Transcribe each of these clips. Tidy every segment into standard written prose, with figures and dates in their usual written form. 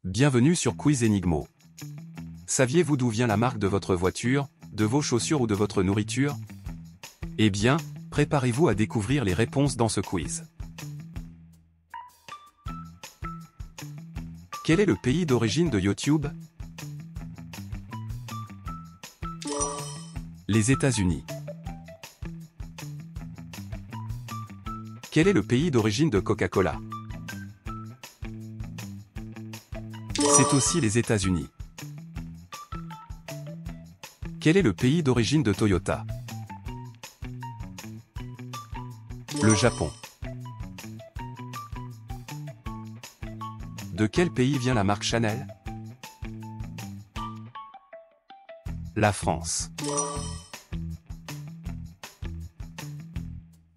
Bienvenue sur Quiz Enigmo. Saviez-vous d'où vient la marque de votre voiture, de vos chaussures ou de votre nourriture? Eh bien, préparez-vous à découvrir les réponses dans ce quiz. Quel est le pays d'origine de YouTube? Les États-Unis. Quel est le pays d'origine de Coca-Cola? C'est aussi les États-Unis. Quel est le pays d'origine de Toyota? Le Japon. De quel pays vient la marque Chanel? La France.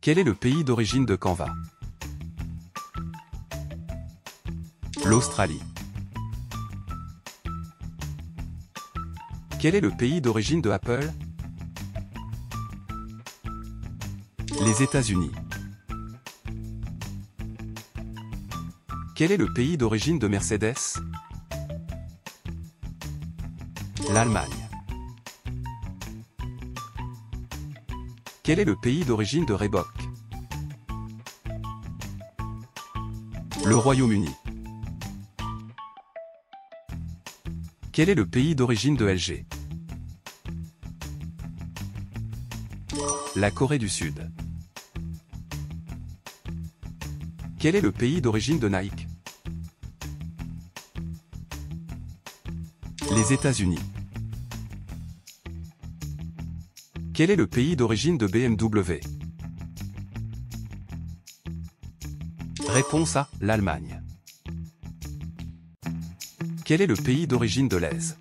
Quel est le pays d'origine de Canva? L'Australie. Quel est le pays d'origine de Apple? Les États-Unis. Quel est le pays d'origine de Mercedes? L'Allemagne. Quel est le pays d'origine de Reebok? Le Royaume-Uni. Quel est le pays d'origine de LG? La Corée du Sud. Quel est le pays d'origine de Nike? Les États-Unis. Quel est le pays d'origine de BMW? Réponse A, l'Allemagne. Quel est le pays d'origine de l'Aise?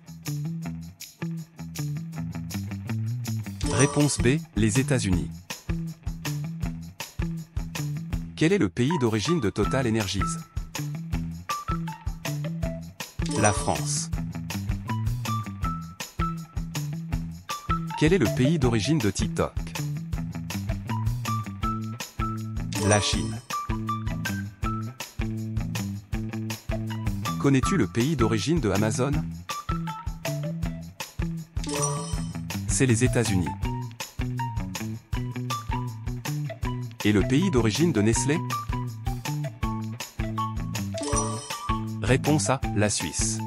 Réponse B, les États-Unis. Quel est le pays d'origine de Total Energies? La France. Quel est le pays d'origine de TikTok? La Chine. Connais-tu le pays d'origine de Amazon? C'est les États-Unis. Et le pays d'origine de Nestlé? Réponse A, la Suisse.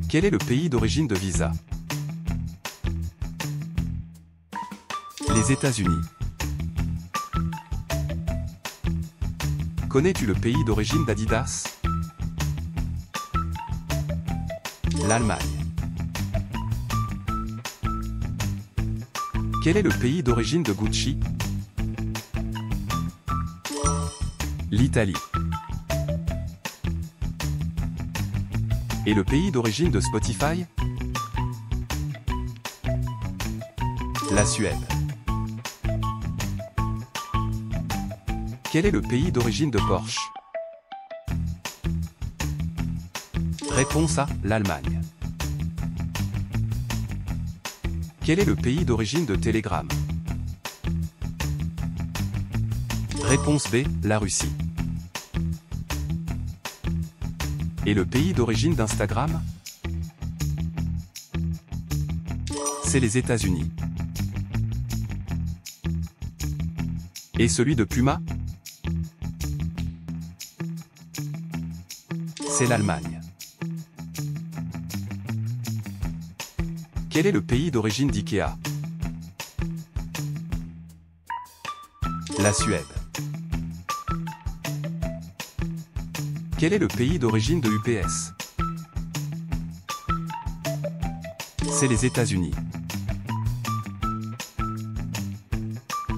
Quel est le pays d'origine de Visa? Les États-Unis. Connais-tu le pays d'origine d'Adidas? L'Allemagne. Quel est le pays d'origine de Gucci? L'Italie. Et le pays d'origine de Spotify? La Suède. Quel est le pays d'origine de Porsche? Réponse A, l'Allemagne. Quel est le pays d'origine de Telegram? Réponse B, la Russie. Et le pays d'origine d'Instagram? C'est les États-Unis. Et celui de Puma? C'est l'Allemagne. Quel est le pays d'origine d'IKEA? La Suède. Quel est le pays d'origine de UPS? C'est les États-Unis.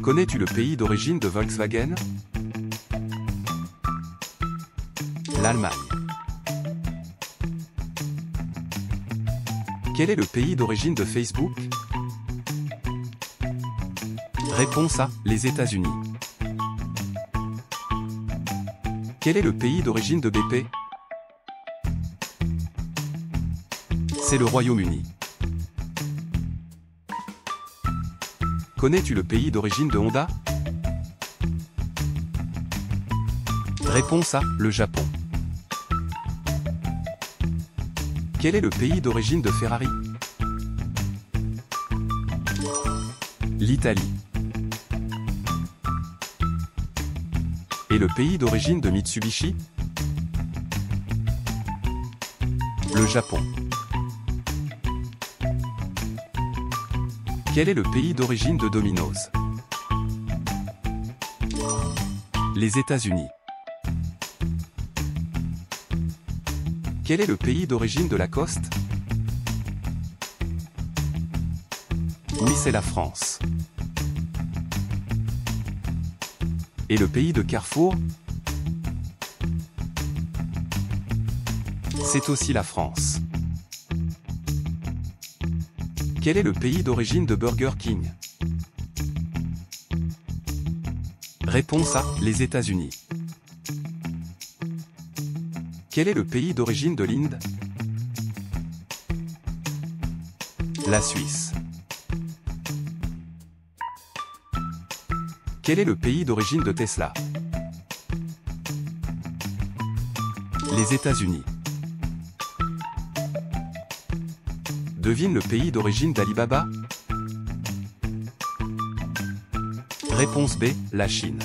Connais-tu le pays d'origine de Volkswagen? L'Allemagne. Quel est le pays d'origine de Facebook? Réponse A, les États-Unis. Quel est le pays d'origine de BP? C'est le Royaume-Uni. Connais-tu le pays d'origine de Honda? Réponse A, le Japon. Quel est le pays d'origine de Ferrari? L'Italie. Et le pays d'origine de Mitsubishi? Le Japon. Quel est le pays d'origine de Domino's? Les États-Unis. Quel est le pays d'origine de Lacoste? Oui, c'est la France. Et le pays de Carrefour? C'est aussi la France. Quel est le pays d'origine de Burger King? Réponse A, les États-Unis. Quel est le pays d'origine de l'Inde? La Suisse. Quel est le pays d'origine de Tesla? Les États-Unis. Devine le pays d'origine d'Alibaba? Réponse B, la Chine.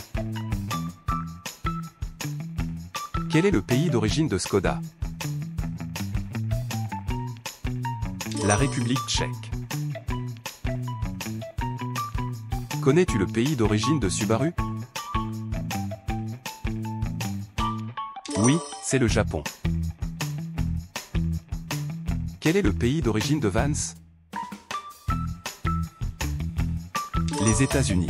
Quel est le pays d'origine de Skoda? La République tchèque. Connais-tu le pays d'origine de Subaru? Oui, c'est le Japon. Quel est le pays d'origine de Vans? Les États-Unis.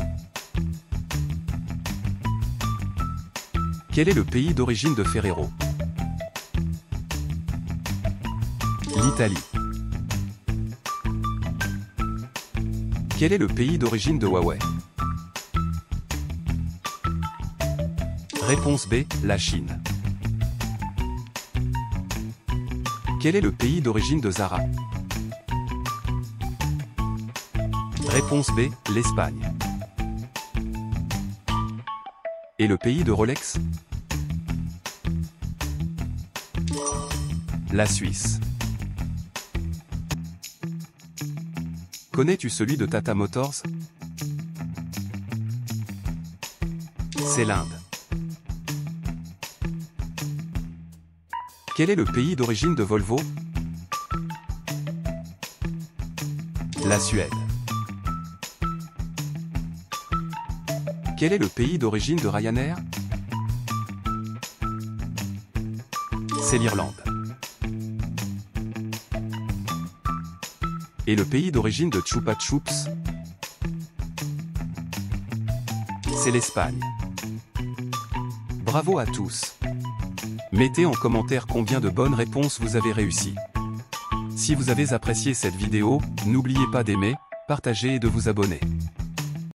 Quel est le pays d'origine de Ferrero? L'Italie. Quel est le pays d'origine de Huawei? Réponse B, la Chine. Quel est le pays d'origine de Zara? Réponse B, l'Espagne. Et le pays de Rolex? La Suisse. Connais-tu celui de Tata Motors? C'est l'Inde. Quel est le pays d'origine de Volvo? La Suède. Quel est le pays d'origine de Ryanair? C'est l'Irlande. Et le pays d'origine de Chupa Chups? C'est l'Espagne. Bravo à tous. Mettez en commentaire combien de bonnes réponses vous avez réussi. Si vous avez apprécié cette vidéo, n'oubliez pas d'aimer, partager et de vous abonner.